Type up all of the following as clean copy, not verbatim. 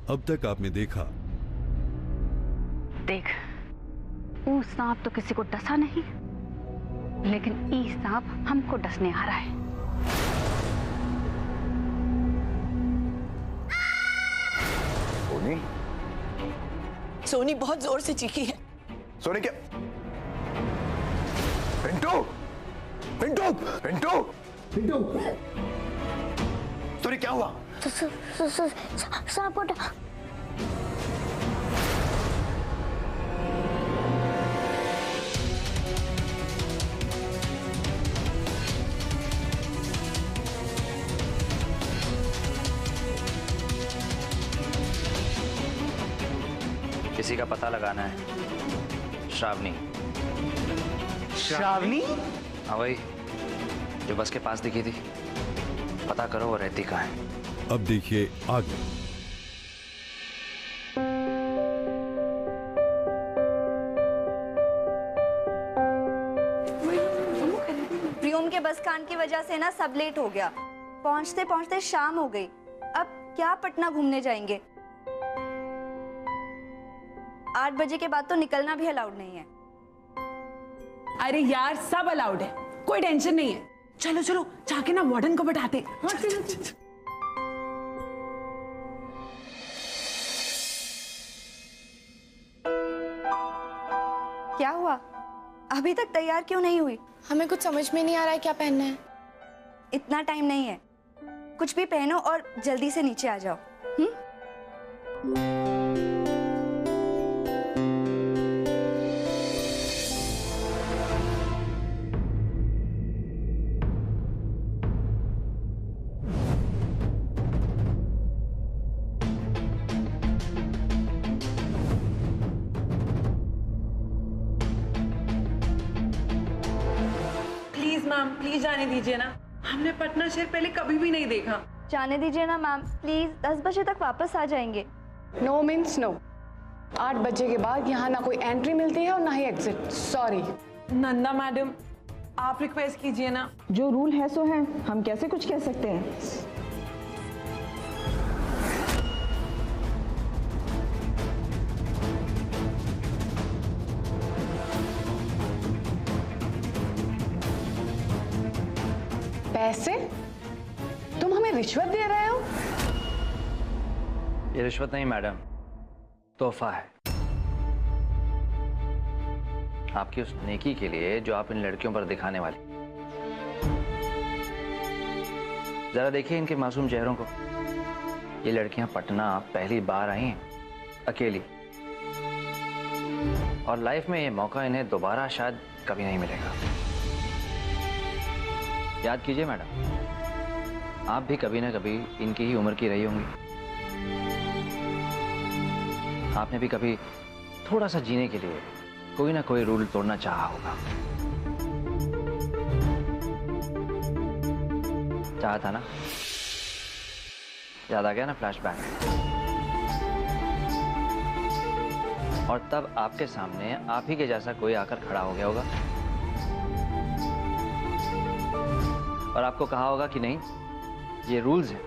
अब तक आपने देखा। देख, ऊ सांप तो किसी को डसा नहीं, लेकिन ई सांप हमको डसने आ रहा है। सोनी, सोनी बहुत जोर से चीखी है। सोनी क्या? पिंटू, पिंटू, पिंटू, पिंटू, सोनी क्या हुआ? सांप उठा। किसी का पता लगाना है। श्रावणी। श्रावणी? हाँ, वही जो बस के पास दिखी थी। पता करो वो रहती कहाँ है। अब देखिए आगे। प्रियोम के बस कांड की वजह से ना सब लेट हो गया। पहुंचते पहुंचते शाम हो गई। अब क्या पटना घूमने जाएंगे? 8 बजे के बाद तो निकलना भी अलाउड नहीं है। अरे यार, सब अलाउड है, कोई टेंशन नहीं है। चलो चलो जाके ना वार्डन को बैठाते। हाँ चलो चलो। क्या हुआ? अभी तक तैयार क्यों नहीं हुई? हमें कुछ समझ में नहीं आ रहा है क्या पहनना है। इतना टाइम नहीं है, कुछ भी पहनो और जल्दी से नीचे आ जाओ। प्लीज जाने दीजिए ना, हमने पटना शहर पहले कभी भी नहीं देखा। जाने दीजिए ना मैम, प्लीज 10 बजे तक वापस आ जाएंगे। No means no. 8 बजे के बाद यहाँ ना कोई एंट्री मिलती है और ना ही एग्जिट। सॉरी। नंदा मैडम, आप रिक्वेस्ट कीजिए ना। जो रूल है सो है, हम कैसे कुछ कह सकते हैं। पैसे? तुम हमें रिश्वत दे रहे हो? ये रिश्वत नहीं मैडम, तोहफा है आपकी उस नेकी के लिए जो आप इन लड़कियों पर दिखाने वाली। जरा देखिए इनके मासूम चेहरों को। ये लड़कियां पटना पहली बार आई हैं, अकेली, और लाइफ में ये मौका इन्हें दोबारा शायद कभी नहीं मिलेगा। याद कीजिए मैडम, आप भी कभी ना कभी इनकी ही उम्र की रही होंगी। आपने भी कभी थोड़ा सा जीने के लिए कोई ना कोई रूल तोड़ना चाहा होगा। चाहा था ना? याद आ गया ना फ्लैशबैक? और तब आपके सामने आप ही के जैसा कोई आकर खड़ा हो गया होगा और आपको कहा होगा कि नहीं, ये रूल्स है,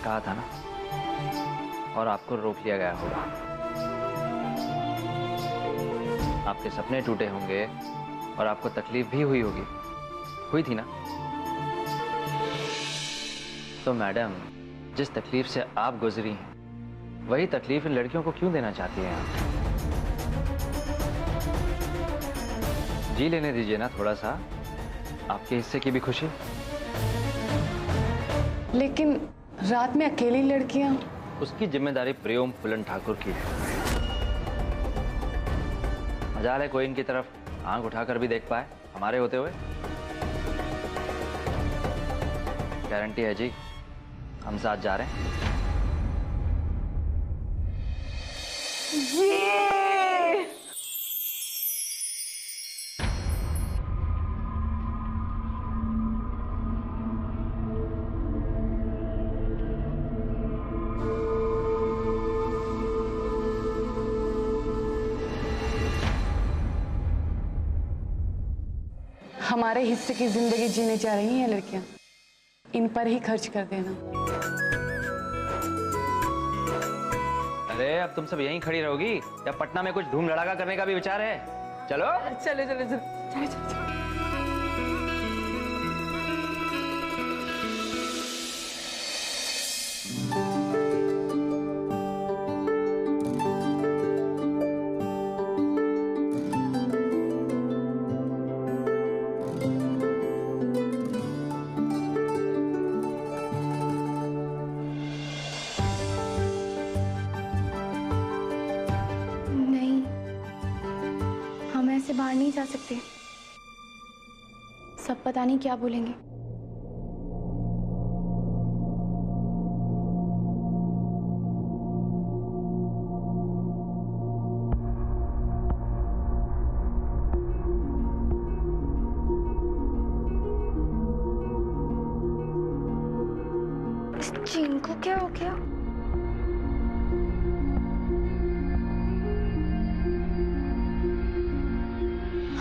कहा था ना, और आपको रोक लिया गया होगा। आपके सपने टूटे होंगे और आपको तकलीफ भी हुई होगी, हुई थी ना? तो मैडम, जिस तकलीफ से आप गुजरी हैं, वही तकलीफ इन लड़कियों को क्यों देना चाहती हैं आप? जी लेने दीजिए ना थोड़ा सा आपके हिस्से की भी खुशी। लेकिन रात में अकेली लड़कियां। उसकी जिम्मेदारी प्रियोम फुलन ठाकुर की है। मजाल है कोई इनकी तरफ आंख उठाकर भी देख पाए हमारे होते हुए। गारंटी है जी, हम साथ जा रहे हैं। हमारे हिस्से की जिंदगी जीने जा रही हैं लड़कियां, इन पर ही खर्च कर देना। अरे अब तुम सब यहीं खड़ी रहोगी या पटना में कुछ धूम धड़ाका करने का भी विचार है? चलो चले चले चले चले चले। नहीं, हम ऐसे बाहर नहीं जा सकते। सब पता नहीं क्या बोलेंगे। इस चीन को क्या हो गया?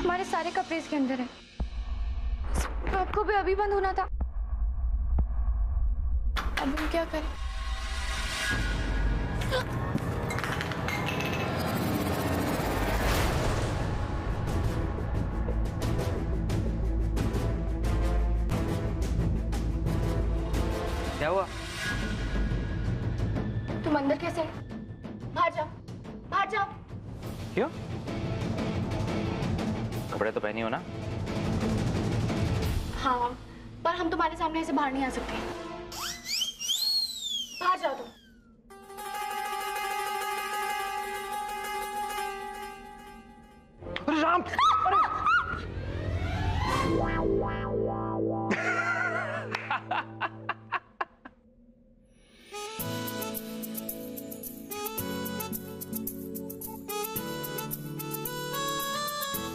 हमारे सारे कपड़े इसके अंदर हैं। आपको भी अभी बंद होना था। अब हम क्या करें? क्या हुआ? तुम अंदर कैसे? बाहर जाओ, बाहर जाओ। क्यों? कपड़े तो पहनी हो ना? हाँ, पर हम तुम्हारे सामने ऐसे बाहर नहीं आ सकते। बाहर जाओ तुम। अरे राम!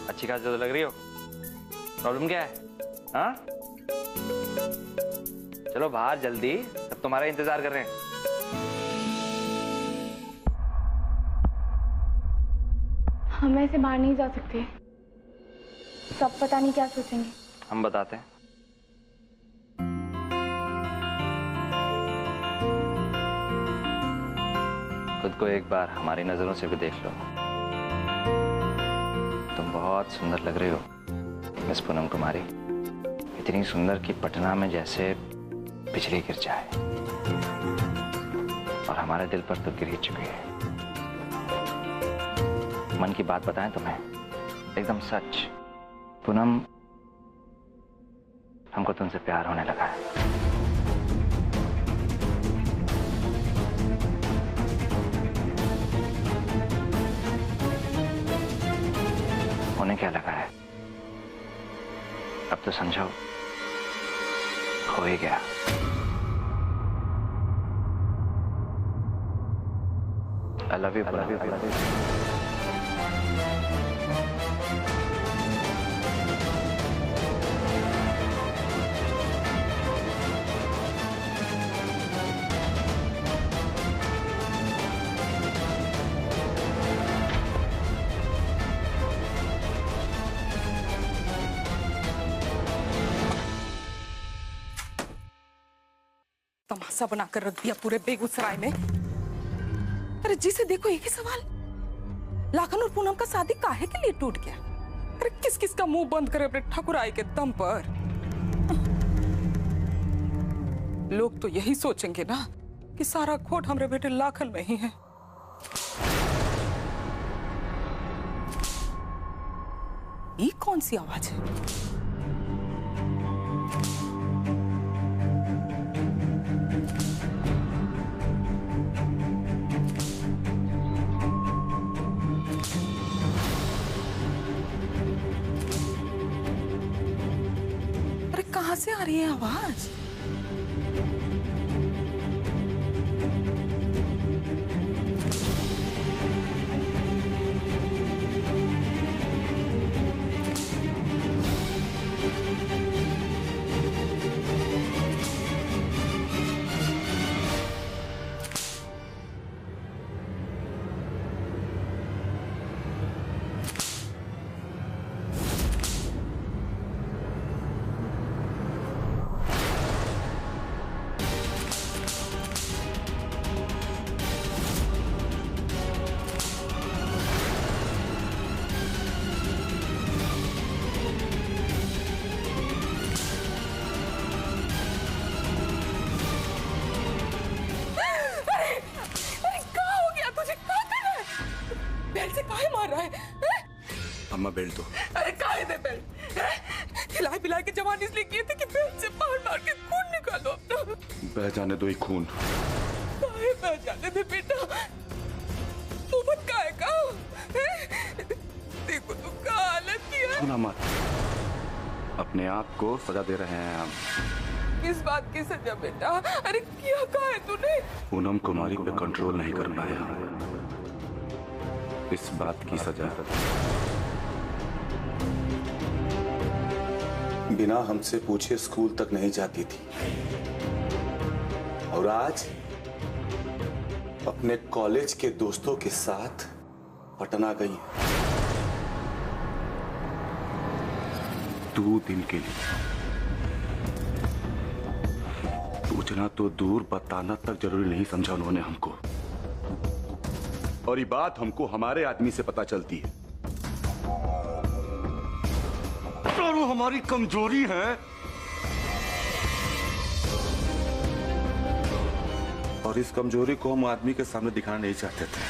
अच्छी खासी तो लग रही हो। प्रॉब्लम क्या है? हाँ? चलो बाहर जल्दी, सब तुम्हारा इंतजार कर रहे हैं। हम ऐसे बाहर नहीं जा सकते। सब पता नहीं क्या सोचेंगे। हम बताते हैं। खुद को एक बार हमारी नजरों से भी देख लो। तुम बहुत सुंदर लग रही हो मिस पूनम कुमारी। इतनी सुंदर कि पटना में जैसे बिजली गिर जाए। और हमारे दिल पर तो गिर ही चुकी है। मन की बात बताएं तुम्हें, एकदम सच। पूनम, हमको तुमसे प्यार होने लगा है। होने क्या लगा है? अब तो समझो हो ही गया। I love you, I love you, I love you. तमाशा बनाकर रख दिया पूरे बेगूसराय में। अरे जिसे देखो एक ही सवाल, लाखन और पूनम का शादी काहे के लिए टूट गया? अरे किस किस का मुंह बंद करे अपने ठकुराई के दम पर। लोग तो यही सोचेंगे ना कि सारा खोट हमरे बेटे लाखन में ही है। ये कौन सी आवाज है? कहां से आ रही है आवाज? बेल्ट दो। अरे काहे दे बेल्ट? खिलाए पिलाए के जवान इसलिए किए थे कि बेल्ट से मार के खून निकालो अपना। बह जाने दो ये खून। काहे बह जाने दे बेटा? मुफ्त काहे का? देखो तुम का हालत किया। सुना मत, अपने आप को सजा दे रहे हैं हम। किस बात की सजा बेटा? अरे क्या कहा है तूने? पूनम कुमारी पे कंट्रोल नहीं कर पाया, इस बात की सजा। बिना हमसे पूछे स्कूल तक नहीं जाती थी और आज अपने कॉलेज के दोस्तों के साथ पटना गई है 2 दिन के लिए। पूछना तो दूर, बताना तक जरूरी नहीं समझा उन्होंने हमको। और ये बात हमको हमारे आदमी से पता चलती है और वो हमारी कमजोरी है। और इस कमजोरी को हम आदमी के सामने दिखाना नहीं चाहते थे,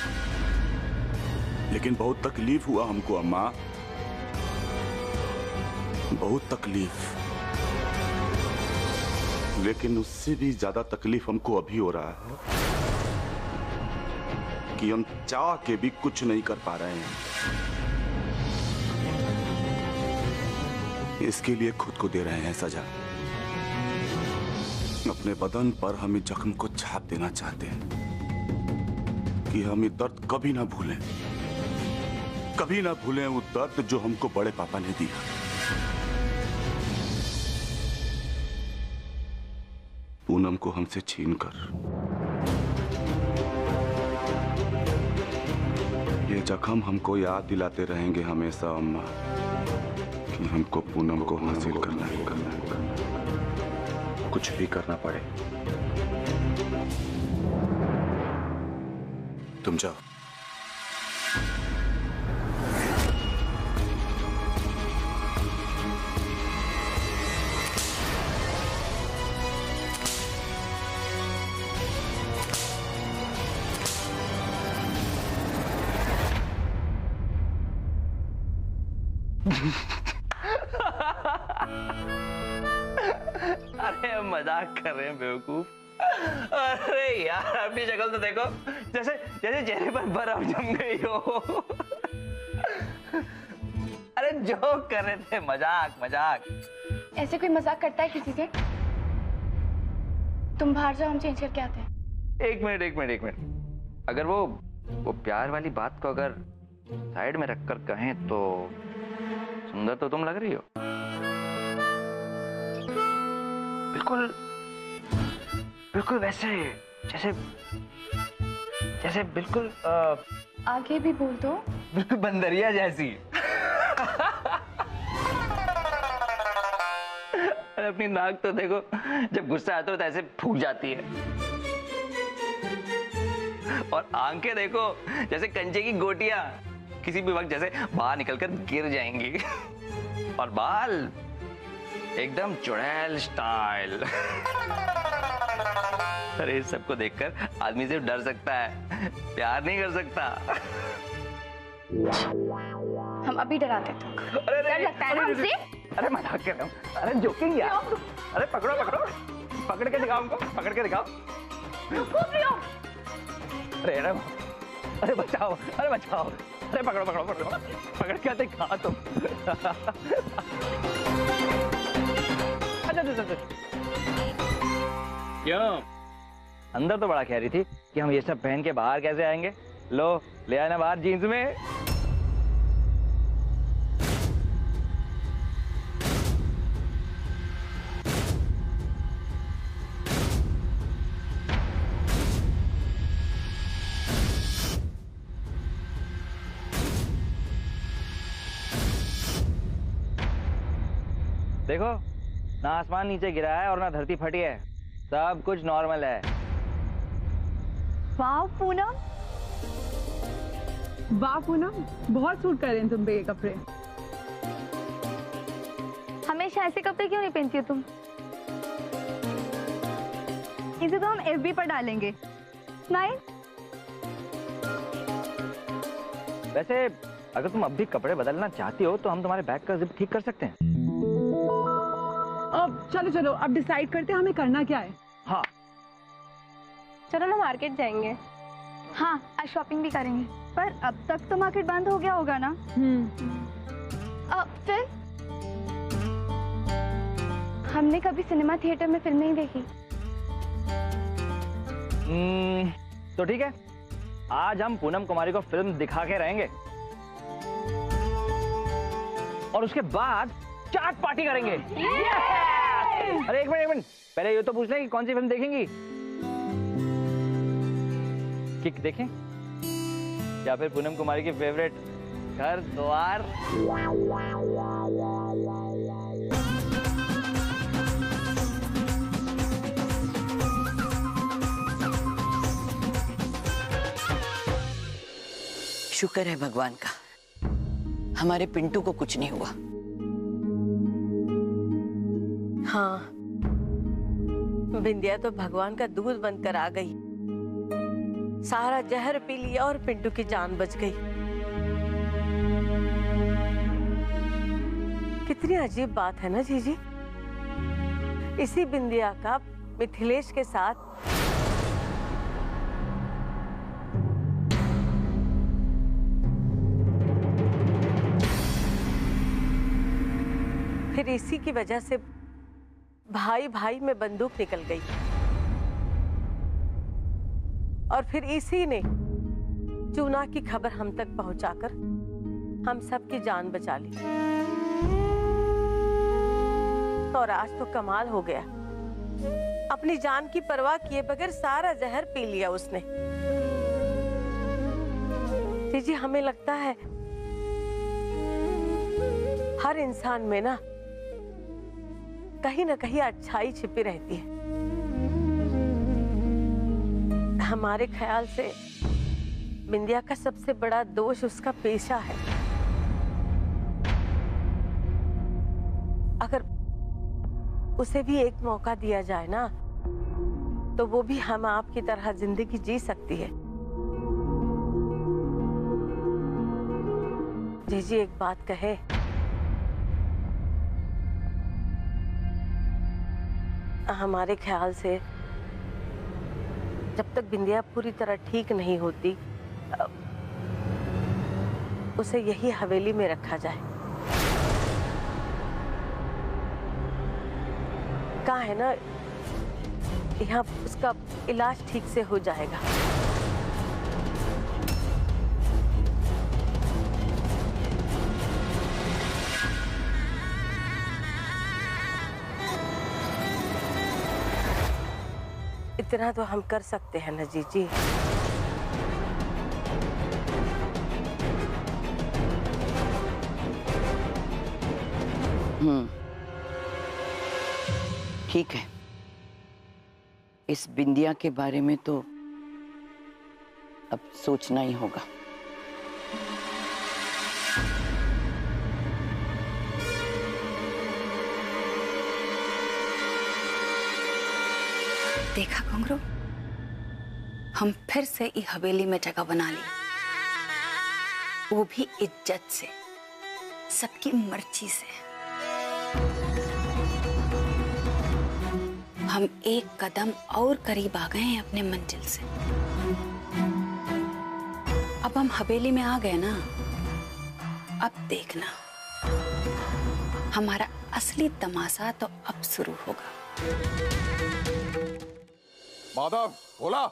लेकिन बहुत तकलीफ हुआ हमको अम्मा, बहुत तकलीफ। लेकिन उससे भी ज्यादा तकलीफ हमको अभी हो रहा है कि हम चाह के भी कुछ नहीं कर पा रहे हैं। इसके लिए खुद को दे रहे हैं सजा। अपने बदन पर हम इस जख्म को छाप देना चाहते हैं कि हम ये दर्द कभी ना भूलें, कभी ना भूलें वो दर्द जो हमको बड़े पापा ने दिया। पूनम को हमसे छीनकर ये जख्म हमको याद दिलाते रहेंगे हमेशा अम्मा कि हमको पूनम को हासिल करना है, कुछ भी करना पड़े। तुम जाओ। अरे मजाक कर रहे हैं बेवकूफ। अरे यार अपनी शक्ल तो देखो, जैसे जैसे चेहरे पर बर्फ जम गई हो। अरे जोक कर रहे थे, मजाक मजाक। ऐसे कोई मजाक करता है किसी से? तुम बाहर जाओ, हम चेंज करके आते हैं। एक मिनट। अगर वो प्यार वाली बात को अगर साइड में रखकर कहें तो सुंदर तो तुम लग रही हो। बिल्कुल वैसे जैसे बिल्कुल आगे भी बोल दो। बिल्कुल बंदरिया जैसी। अरे अपनी नाक तो देखो, जब गुस्सा आता है तो ऐसे फूक जाती है। और आंखें देखो, जैसे कंचे की गोटियां किसी भी वक्त जैसे बाहर निकलकर गिर जाएंगी। और बाल एकदम चुड़ैल स्टाइल। अरे इस सबको देखकर आदमी सिर्फ डर सकता है, प्यार नहीं कर सकता। हम अभी डराते थे। डर लगता है ना हमसे? अरे मजाक कर रहा हूँ। अरे जोकिंग यार। अरे पकड़ो, पकड़ के दिखाओ हमको, पकड़ के दिखाओ। अरे बचाओ, अरे पकड़ो, पकड़ के दिखा तुम। अच्छा। क्यों? अंदर तो बड़ा कह रही थी कि हम ये सब पहन के बाहर कैसे आएंगे। लो ले आना बाहर जीन्स में। देखो ना आसमान नीचे गिरा है और ना धरती फटी है, सब कुछ नॉर्मल है। वाह पूनम, बहुत सूट कर रहे हैं तुम पे ये कपड़े। हमेशा ऐसे कपड़े क्यों नहीं पहनती हो तुम? इसे तो हम एफबी पर डालेंगे। नहीं? वैसे अगर तुम अब भी कपड़े बदलना चाहती हो तो हम तुम्हारे बैग का जिप ठीक कर सकते हैं। अब चलो चलो, अब डिसाइड करते हैं हमें करना क्या है। हाँ चलो ना मार्केट जाएंगे। हाँ, आज शॉपिंग भी करेंगे। पर अब तक तो मार्केट बंद हो गया होगा ना? अब फिर हमने कभी सिनेमा थिएटर में फिल्म नहीं देखी। तो ठीक है, आज हम पूनम कुमारी को फिल्म दिखा के रहेंगे और उसके बाद चाट पार्टी करेंगे। अरे एक मिनट, पहले ये तो पूछ लें कि कौन सी फिल्म देखेंगी। किक देखें या फिर पूनम कुमारी की फेवरेट घर द्वार। शुक्र है भगवान का, हमारे पिंटू को कुछ नहीं हुआ। हाँ, बिंदिया तो भगवान का दूध बनकर आ गई, सारा जहर पी लिया और पिंटू की जान बच गई। कितनी अजीब बात है ना जीजी। इसी बिंदिया का मिथिलेश के साथ फिर इसी की वजह से भाई भाई में बंदूक निकल गई और फिर इसी ने चूना की खबर हम तक पहुंचाकर हम सबकी जान बचा ली। और आज तो कमाल हो गया, अपनी जान की परवाह किए बगैर सारा जहर पी लिया उसने। जी हमें लगता है हर इंसान में ना कहीं अच्छाई छिपी रहती है। हमारे ख्याल से बिंदिया का सबसे बड़ा दोष उसका पेशा है। अगर उसे भी एक मौका दिया जाए ना तो वो भी हम आपकी तरह जिंदगी जी सकती है। जीजी एक बात कहे, हमारे ख्याल से जब तक बिंदिया पूरी तरह ठीक नहीं होती उसे यही हवेली में रखा जाए। कहा है ना, यहाँ उसका इलाज ठीक से हो जाएगा। इतना तो हम कर सकते हैं ना जीजी। ठीक है, इस बिंदिया के बारे में तो अब सोचना ही होगा। देखा घुंघरू, हम फिर से ई हवेली में जगह बना ली, वो भी इज्जत से, सबकी मर्जी से। हम एक कदम और करीब आ गए हैं अपने मंजिल से। अब हम हवेली में आ गए ना, अब देखना हमारा असली तमाशा तो अब शुरू होगा। माधव, बोला।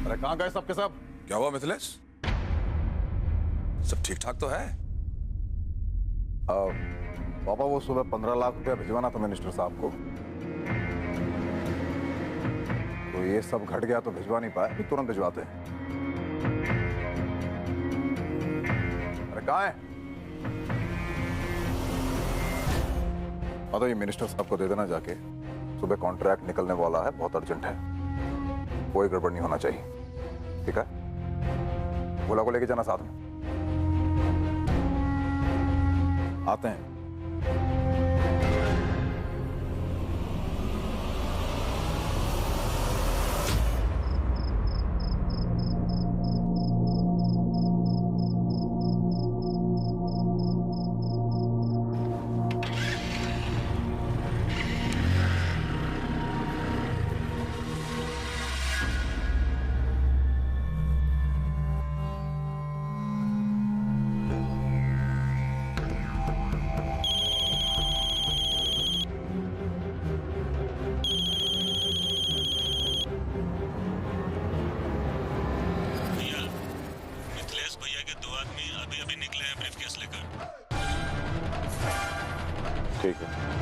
अरे कहां गए सबके सब? क्या हुआ मिथिलेश? सब ठीक ठाक तो है? पापा, वो सुबह 15 लाख रुपया भिजवाना था मिनिस्टर साहब को, तो ये सब घट गया तो भिजवा नहीं पाए, तुरंत भिजवाते हैं। अरे कहाँ है? तो ये मिनिस्टर साहब को दे देना जाके, सुबह कॉन्ट्रैक्ट निकलने वाला है, बहुत अर्जेंट है, कोई गड़बड़ नहीं होना चाहिए। ठीक है? भोला को लेके जाना साथ में। आते हैं। ठीक है।